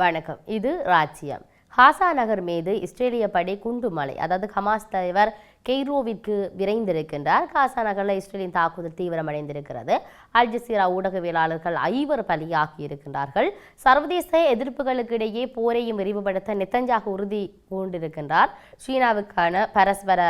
வணக்கம். இது ராஜ்யம். காசா நகர் மீது இஸ்ரேலிய படை குண்டுமலை, அதாவது ஹமாஸ் தலைவர் கெய்ரோவிற்கு விரைந்திருக்கின்றார். காசா நகரில் இஸ்ரேலின் தாக்குதல் தீவிரமடைந்திருக்கிறது. அல் ஜசீரா ஊடகவியலாளர்கள் 5 பலியாகி இருக்கின்றார்கள். சர்வதேச எதிர்ப்புகளுக்கு இடையே போரையும் விரிவுபடுத்த நெத்தன்யாகு உறுதி பூண்டிருக்கின்றார். சீனாவுக்கான பரஸ்பர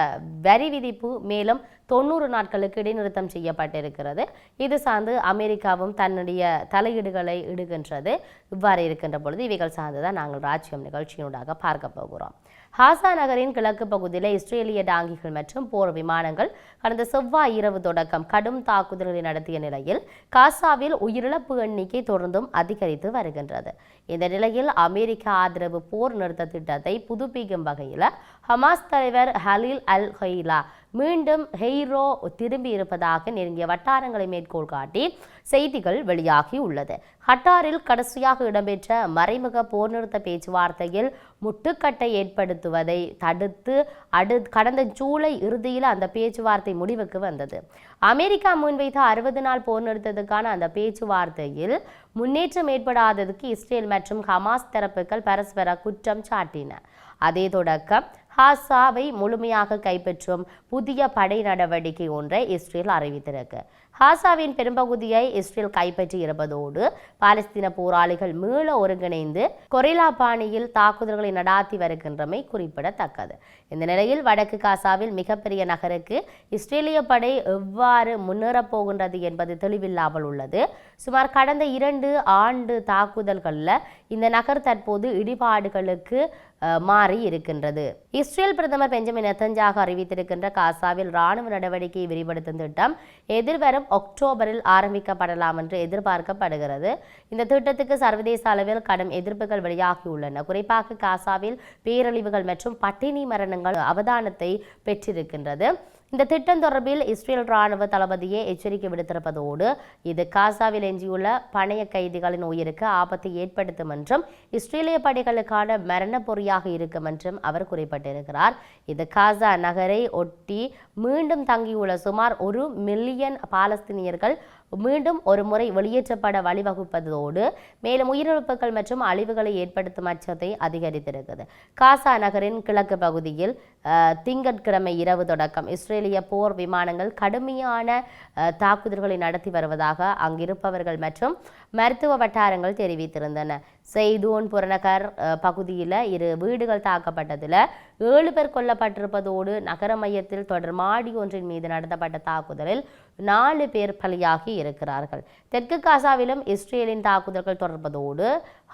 வரி விதிப்பு மேலும் 90 நாட்களுக்கு இடைநிறுத்தம் செய்யப்பட்டிருக்கிறது. இது சார்ந்து அமெரிக்காவும் தன்னுடைய தலையீடுகளை இடுகின்றது. இவ்வாறு இருக்கின்ற பொழுது இவைகள் சார்ந்துதான் நாங்கள் ராஜ்யம் நிகழ்ச்சியினூடாக பார்க்க போகிறோம். காசா நகரின் கிழக்கு பகுதியில் இஸ்ரேலிய டாங்கிகள் மற்றும் போர் விமானங்கள் கடந்த செவ்வாய் இரவு தொடக்கம் கடும் தாக்குதல்களை நடத்திய நிலையில் காசாவில் உயிரிழப்பு எண்ணிக்கை தொடர்ந்தும் அதிகரித்து வருகின்றது. இந்த நிலையில் அமெரிக்க ஆதரவு போர் நிறுத்த திட்டத்தை புதுப்பிக்கும் வகையில் ஹமாஸ் தலைவர் ஹலீல் அல் ஹைலா மீண்டும் ஹெய்ரோ திரும்பி இருப்பதாக நெருங்கிய வட்டாரங்களை மேற்கோள் காட்டி செய்திகள் வெளியாகி உள்ளது. கட்டாரில் கடைசியாக இடம்பெற்ற மறைமுக போர் நிறுத்த பேச்சுவார்த்தையில் முட்டுக்கட்டை ஏற்படுத்துவதை தடுத்து கடந்த ஜூலை இறுதியில் அந்த பேச்சுவார்த்தை முடிவுக்கு வந்தது. அமெரிக்கா முன்வைத்த 60 நாள் போர் நிறுத்தத்துக்கான அந்த பேச்சுவார்த்தையில் முன்னேற்றம் ஏற்படாததுக்கு இஸ்ரேல் மற்றும் ஹமாஸ் தரப்புகள் பரஸ்பர குற்றம் சாட்டின. அதே தொடக்கம் காசாவை முழுமையாக கைப்பற்றும் புதிய படை நடவடிக்கை ஒன்றை இஸ்ரேல் அறிவித்திருக்கு. காசாவின் பெரும்பகுதியை இஸ்ரேல் கைப்பற்றி இருப்பதோடு பாலஸ்தீன போராளிகள் மீள ஒருங்கிணைந்து கொரில்லா பாணியில் தாக்குதல்களை நடாத்தி வருகின்றமை குறிப்பிடத்தக்கது. இந்த நிலையில் வடக்கு காசாவில் மிகப்பெரிய நகருக்கு இஸ்ரேலிய படை எவ்வாறு முன்னேறப் போகின்றது என்பது தெளிவில்லாமல் உள்ளது. சுமார் கடந்த 2 ஆண்டு தாக்குதல்களில் இந்த நகர் தற்போது இடிபாடுகளுக்கு மாறி இருக்கின்றது. இஸ்ரேல் பிரதமர் பெஞ்சமின் நெத்தன்யாகு அறிவித்திருக்கின்ற காசாவில் இராணுவ நடவடிக்கையை விரிவுபடுத்தும் திட்டம் எதிர்வரும் அக்டோபரில் ஆரம்பிக்கப்படலாம் என்று எதிர்பார்க்கப்படுகிறது. இந்த திட்டத்துக்கு சர்வதேச அளவில் கடும் எதிர்ப்புகள் வெளியாகியுள்ளன. குறிப்பாக காசாவில் பேரழிவுகள் மற்றும் பட்டினி மரணங்கள் அவதானத்தை பெற்றிருக்கின்றது. இந்த திட்டம் தொடர்பில் இஸ்ரேல் இராணுவ தளபதியை எச்சரிக்கை விடுத்திருப்பதோடு இது காசாவில் எஞ்சியுள்ள பணைய கைதிகளின் உயிருக்கு ஆபத்தை ஏற்படுத்தும் என்றும் இஸ்ரேலிய படைகளுக்கான மரண பொறியாக இருக்கும் என்றும் அவர் குறிப்பிட்டிருக்கிறார். இது காசா நகரை ஒட்டி மீண்டும் தங்கியுள்ள சுமார் 1 மில்லியன் பாலஸ்தீனியர்கள் மீண்டும் ஒரு முறை வெளியேற்றப்பட வழிவகுப்பதோடு மேலும் உயிரிழப்புகள் மற்றும் அழிவுகளை ஏற்படுத்தும் அச்சத்தை அதிகரித்திருக்கிறது. காசா நகரின் கிழக்கு பகுதியில் திங்கட்கிழமை இரவு தொடக்கம் இஸ்ரேலிய போர் விமானங்கள் கடுமையான தாக்குதல்களை நடத்தி வருவதாக அங்கிருப்பவர்கள் மற்றும் மருத்துவ வட்டாரங்கள் தெரிவித்திருந்தன. செய்தூன் புறநகர் பகுதியில் 2 வீடுகள் தாக்கப்பட்டதில் 7 பேர் கொல்லப்பட்டிருப்பதோடு நகர மையத்தில் தொடர் மாடி ஒன்றின் மீது நடத்தப்பட்ட தாக்குதலில் 4 பேர் பலியாகி இருக்கிறார்கள். தெற்கு காசாவிலும் இஸ்ரேலின் தாக்குதல்கள் தொடர்பதோடு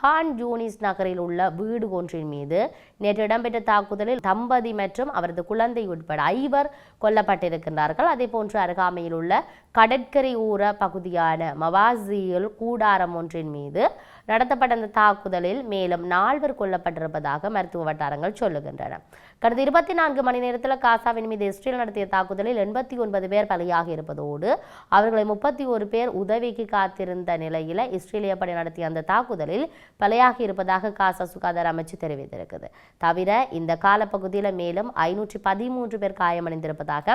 ஹான் யூனிஸ் நகரில் உள்ள வீடு ஒன்றின் மீது நேற்று இடம்பெற்ற தாக்குதலில் தம்பதி மற்றும் அவரது குழந்தை உட்பட 5 கொல்லப்பட்டிருக்கின்றார்கள். அதே போன்று அருகாமையில் உள்ள கடற்கரை ஊர பகுதியான மவாசியில் கூடாரம் ஒன்றின் மீது நடத்தப்பட்ட அந்த தாக்குதலில் மேலும் 4 கொல்லப்பட்டிருப்பதாக மருத்துவ வட்டாரங்கள் சொல்லுகின்றன. கடந்த 24 மணி நேரத்தில் காசாவின் மீது இஸ்ரேல் நடத்திய தாக்குதலில் 89 பேர் பலியாகி இருப்பதோடு அவர்களை 31 பேர் உதவிக்கு காத்திருந்த நிலையில் இஸ்ரேலிய படை நடத்திய அந்த தாக்குதலில் பலியாகி இருப்பதாக காசா சுகாதார அமைச்சு தெரிவித்திருக்கிறது. தவிர இந்த காலப்பகுதியில் மேலும் 513 பேர் காயமடைந்திருப்பதாக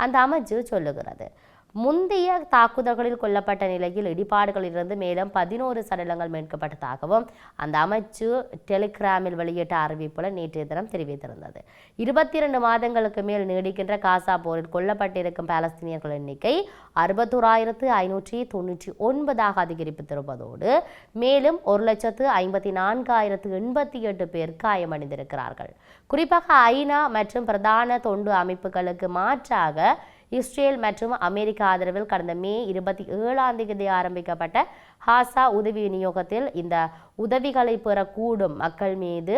அந்த அமைச்சு சொல்லுகிறது. முந்தைய தாக்குதல்களில் கொல்லப்பட்ட நிலையில் இடிபாடுகளிலிருந்து மேலும் 11 சடலங்கள் மீட்கப்பட்டதாகவும் அந்த அமைச்சு டெலிகிராமில் வெளியிட்ட அறிவிப்புல நேற்றைய தினம் தெரிவித்திருந்தது. 22 மாதங்களுக்கு மேல் நீடிக்கின்ற காசா போரில் கொல்லப்பட்டிருக்கும் பாலஸ்தீனியர்கள் எண்ணிக்கை 61,599 அதிகரித்திருப்பதோடு மேலும் 1,54,088 பேர் காயமடைந்திருக்கிறார்கள். குறிப்பாக ஐநா மற்றும் பிரதான தொண்டு அமைப்புகளுக்கு மாற்றாக இஸ்ரேல் மற்றும் அமெரிக்க ஆதரவில் கடந்த மே 27 ஆரம்பிக்கப்பட்ட காசா உதவி விநியோகத்தில் இந்த உதவிகளை பெறக்கூடும் மக்கள் மீது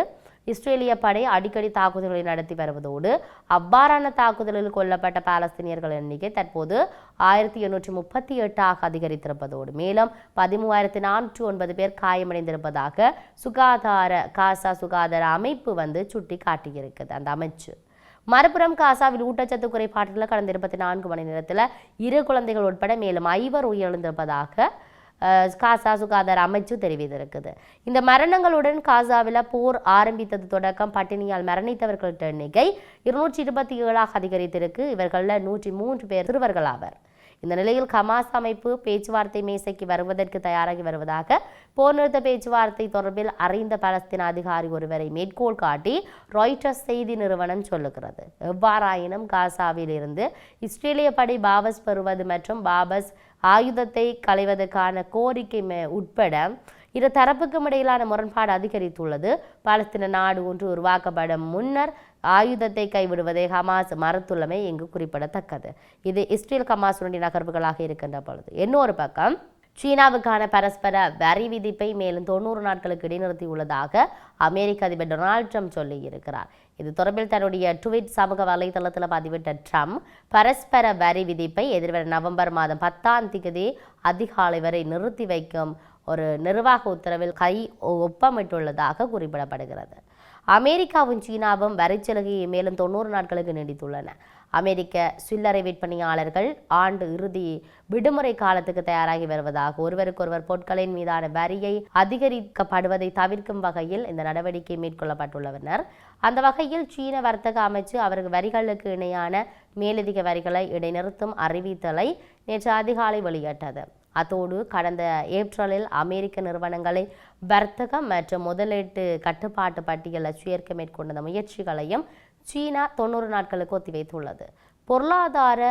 இஸ்ரேலிய படை அடிக்கடி தாக்குதல்களை நடத்தி வருவதோடு அவ்வாறான தாக்குதலில் கொல்லப்பட்ட பாலஸ்தீனியர்கள் எண்ணிக்கை தற்போது 1838 அதிகரித்திருப்பதோடு மேலும் 13,409 பேர் காயமடைந்திருப்பதாக காசா சுகாதார அமைப்பு சுட்டி காட்டியிருக்கிறது அந்த அமைச்சு. மறுபுறம் காசாவில் ஊட்டச்சத்து குறைபாட்டில் கடந்த 24 மணி நேரத்தில் 2 குழந்தைகள் உட்பட மேலும் 5 உயிரிழந்திருப்பதாக காசா சுகாதார அமைச்சு தெரிவித்திருக்குது. இந்த மரணங்களுடன் காசாவில் போர் ஆரம்பித்தது தொடக்கம் பட்டினியால் மரணித்தவர்கள் எண்ணிக்கை 227 அதிகரித்திருக்கு. இவர்களில் 103 பேர் சிறுவர்கள் ஆவர். இந்த நிலையில் ஹமாஸ் அமைப்பு பேச்சுவார்த்தை மேசைக்கு வருவதற்கு தயாராகி வருவதாக போர் நிறுத்த பேச்சுவார்த்தை தொடர்பில் அறிந்த பலஸ்தீன அதிகாரி ஒருவரை மேற்கோள் காட்டி ராய்ட்டர்ஸ் செய்தி நிறுவனம் சொல்லுகிறது. எவ்வாறாயினும் காசாவில் இருந்து இஸ்ரேலிய படை பாபஸ் பெறுவது மற்றும் பாபஸ் ஆயுதத்தை களைவதற்கான கோரிக்கை உட்பட இரு தரப்புக்கும் இடையிலான முரண்பாடு அதிகரித்துள்ளது. பாலஸ்தீன நாடு ஒன்று உருவாக்கப்படும் முன்னர் ஆயுதத்தை கைவிடுவதை ஹமாஸ் மறுத்துள்ளமை இங்கு குறிப்பிடத்தக்கது. இது இஸ்ரேல் ஹமாஸுடைய நகர்வுகளாக இருக்கின்ற பொழுது, இன்னொரு பக்கம் சீனாவுக்கான பரஸ்பர வரி விதிப்பை மேலும் 90 நாட்களுக்கு இடைநிறுத்தியுள்ளதாக அமெரிக்க அதிபர் டொனால்ட் ட்ரம்ப் சொல்லியிருக்கிறார். இது தொடர்பில் தன்னுடைய ட்விட் சமூக வலைதளத்தில் பதிவிட்ட ட்ரம்ப் பரஸ்பர வரி விதிப்பை எதிர்வரும் நவம்பர் மாதம் 10ஆம் தேதி அதிகாலை வரை நிறுத்தி வைக்கும் ஒரு நிர்வாக உத்தரவில் ஒப்பமிட்டுள்ளதாக குறிப்பிடப்படுகிறது. அமெரிக்காவும் சீனாவும் வரிச்சலுகையை மேலும் 90 நாட்களுக்கு நீடித்துள்ளன. அமெரிக்க சில்லறை விற்பனையாளர்கள் ஆண்டு இறுதி விடுமுறை காலத்துக்கு தயாராகி வருவதாக ஒருவருக்கொருவர் பொருட்களின் மீதான வரியை அதிகரிக்கப்படுவதை தவிர்க்கும் வகையில் இந்த நடவடிக்கை மேற்கொள்ளப்பட்டுள்ளனர். அந்த வகையில் சீன வர்த்தக அமைச்சு அவர்கள் வரிகளுக்கு இணையான மேலதிக வரிகளை இடைநிறுத்தும் அறிவித்தலை நேற்று அதிகாலை வெளியிட்டது. அத்தோடு கடந்த ஏப்ரலில் அமெரிக்க நிறுவனங்களை வர்த்தகம் மற்றும் முதலீட்டு கட்டுப்பாட்டு பட்டியலில் சேர்க்க மேற்கொண்ட முயற்சிகளையும் சீனா 90 நாட்களுக்கு ஒத்திவைத்துள்ளது. பொருளாதார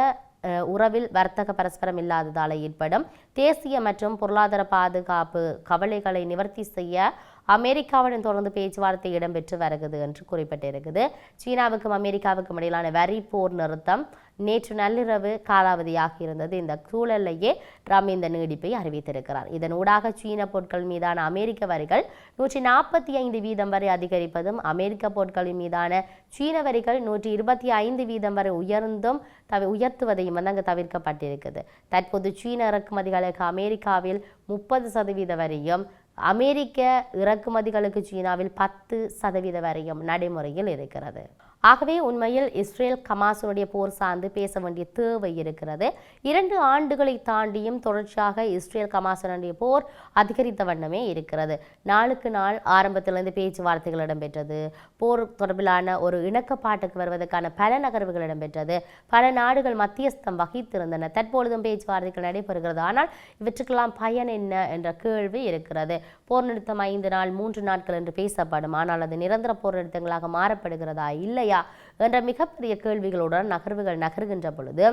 உறவில் வர்த்தக பரஸ்பரம் இல்லாததால் ஏற்படும் தேசிய மற்றும் பொருளாதார பாதுகாப்பு கவலைகளை நிவர்த்தி செய்ய அமெரிக்காவுடன் தொடர்ந்து பேச்சுவார்த்தை இடம்பெற்று வருகிறது என்று குறிப்பிட்டிருக்குது. சீனாவுக்கும் அமெரிக்காவுக்கும் இடையிலான வரி போர் நிறுத்தம் நேற்று நள்ளிரவு காலாவதியாக இருந்தது. இந்த சூழலையே ட்ரம்ப் இந்த நீடிப்பை அறிவித்திருக்கிறார். இதன் ஊடாக சீன பொருட்கள் மீதான அமெரிக்க வரிகள் 145% வரை அதிகரிப்பதும் அமெரிக்க பொருட்களின் மீதான சீன வரிகள் 125% வரை உயர்த்துவதையும் அங்கு தவிர்க்கப்பட்டிருக்குது. தற்போது சீன இறக்குமதிகளுக்கு அமெரிக்காவில் 30% வரையும் அமெரிக்க இறக்குமதிகளுக்கு சீனாவில் 10% வரையும் நடைமுறையில் இருக்கிறது. ஆகவே உண்மையில் இஸ்ரேல் ஹமாஸுடைய போர் சார்ந்து பேச வேண்டிய தேவை இருக்கிறது. 2 ஆண்டுகளை தாண்டியும் தொடர்ச்சியாக இஸ்ரேல் ஹமாஸுடைய போர் அதிகரித்த வண்ணமே இருக்கிறது. நாளுக்கு நாள் ஆரம்பத்திலிருந்து பேச்சுவார்த்தைகள் இடம்பெற்றது. போர் தொடர்பிலான ஒரு இணக்கப்பாட்டுக்கு வருவதற்கான பல நகர்வுகள் இடம்பெற்றது. பல நாடுகள் மத்தியஸ்தம் வகித்திருந்தன. தற்பொழுதும் பேச்சுவார்த்தைகள் நடைபெறுகிறது. ஆனால் இவற்றுக்கெல்லாம் பயன் என்ன என்ற கேள்வி இருக்கிறது. போர் நிறுத்தம் 5 நாள் 3 நாட்கள் என்று பேசப்படும். ஆனால் அது நிரந்தர போர் நிறுத்தங்களாக மாறப்படுகிறதா இல்லை என்ற மிகப்பெரிய கேள்விகளுடன் நகர்வுகள் நகர்கின்ற பொழுது,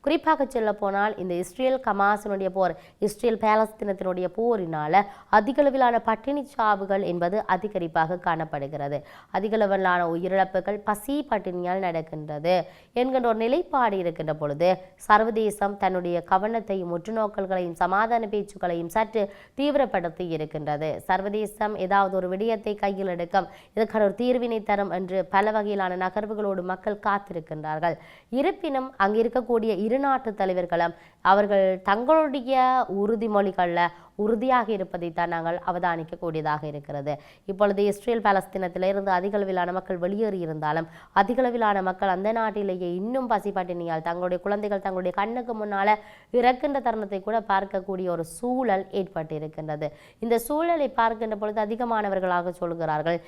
குறிப்பாக சொல்ல போனால் இந்த இஸ்ரேல் ஹமாஸினுடைய போர், இஸ்ரேல் பாலஸ்தீனத்தினுடைய போரினால அதிகளவிலான பட்டினி சாவுகள் என்பது அதிகரிப்பாக காணப்படுகிறது. அதிகளவிலான உயிரிழப்புகள் பசி பட்டினியால் நடக்கின்றது என்கின்ற ஒரு நிலைப்பாடு இருக்கின்ற பொழுது, சர்வதேசம் தன்னுடைய கவனத்தையும் முற்றுநோக்கல்களையும் சமாதான பேச்சுக்களையும் சற்று தீவிரப்படுத்தி இருக்கின்றது. சர்வதேசம் ஏதாவது ஒரு விடயத்தை கையில் எடுக்கும், இதற்கான ஒரு தீர்வினை தரும் என்று பல வகையிலான நகர்வுகளோடு மக்கள் காத்திருக்கின்றார்கள். இருப்பினும் அங்கு இருக்கக்கூடிய இரு நாட்டு தலைவர்களும் அவர்கள் தங்களுடைய உறுதிமொழிகளில் உறுதியாக இருப்பதைத்தான் நாங்கள் அவதானிக்கக்கூடியதாக இருக்கிறது. இப்பொழுது இஸ்ரேல் பாலஸ்தீனத்திலிருந்து அதிகளவிலான மக்கள் வெளியேறி இருந்தாலும் அதிகளவிலான மக்கள் அந்த நாட்டிலேயே இன்னும் பசிப்பட்டினியால் தங்களுடைய குழந்தைகள் தங்களுடைய கண்ணுக்கு முன்னால இறக்கின்ற தருணத்தை கூட பார்க்கக்கூடிய ஒரு சூழல் ஏற்பட்டிருக்கின்றது. இந்த சூழலை பார்க்கின்ற பொழுது அதிகமானவர்களாக சொல்கிறார்கள்,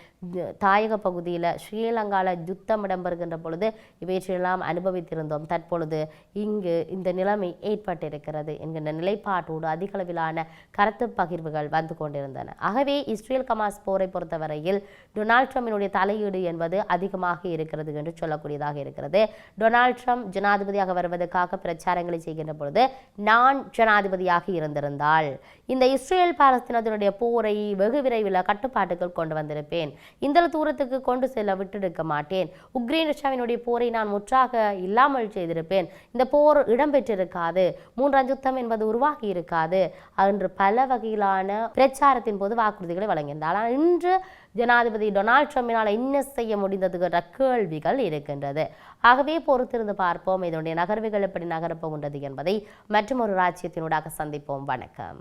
தாயக பகுதியில் ஸ்ரீலங்காவில் யுத்தம் இடம்பெறுகின்ற பொழுது இவற்றையெல்லாம் அனுபவித்திருந்தோம், தற்பொழுது இங்கு இந்த நிலைமை ஏற்பட்டிருக்கிறது என்கின்ற நிலைப்பாட்டோடு அதிகளவிலான கருத்து பகிர்வுகள் வந்து கொண்டிருந்தன. ஆகவே இஸ்ரேல் ஹமாஸ் போரை பொறுத்தவரையில் டொனால்ட் ட்ரம்பினுடைய தலையீடு என்பது அதிகமாக இருக்கிறது என்று சொல்லக்கூடியதாக இருக்கிறது. டொனால்ட் ட்ரம்ப் ஜனாதிபதியாக வருவதற்காக பிரச்சாரங்களை செய்கின்ற பொழுது, நான் ஜனாதிபதியாக இருந்திருந்தால் இந்த இஸ்ரேல் பாலஸ்தீனத்தினுடைய போரை வெகு விரைவில் கட்டுப்பாட்டுக்குள் கொண்டு வந்திருப்பேன், இந்த தூரத்துக்கு கொண்டு செல்ல விட்டெடுக்க மாட்டேன், உக்ரைன் ரஷ்யாவினுடைய போரை நான் முற்றாக இல்லாமல் செய்திருப்பேன், இந்த போர் இடம்பெற்றிருக்காது, 3ஆம் யுத்தம் என்பது உருவாகி இருக்காது என்று பல வகையிலான பிரச்சாரத்தின் போது வாக்குறுதிகளை வழங்கியிருந்தார். ஆனால் இன்று ஜனாதிபதி டொனால்ட் ட்ரம்பினால் என்ன செய்ய முடிந்ததுங்கிற கேள்விகள் இருக்கின்றது. ஆகவே பொறுத்திருந்து பார்ப்போம் இதனுடைய நகர்வுகள் எப்படி நகரப்போகின்றது என்பதை மற்றும் ஒரு ராஜ்யத்தினூடாக சந்திப்போம். வணக்கம்.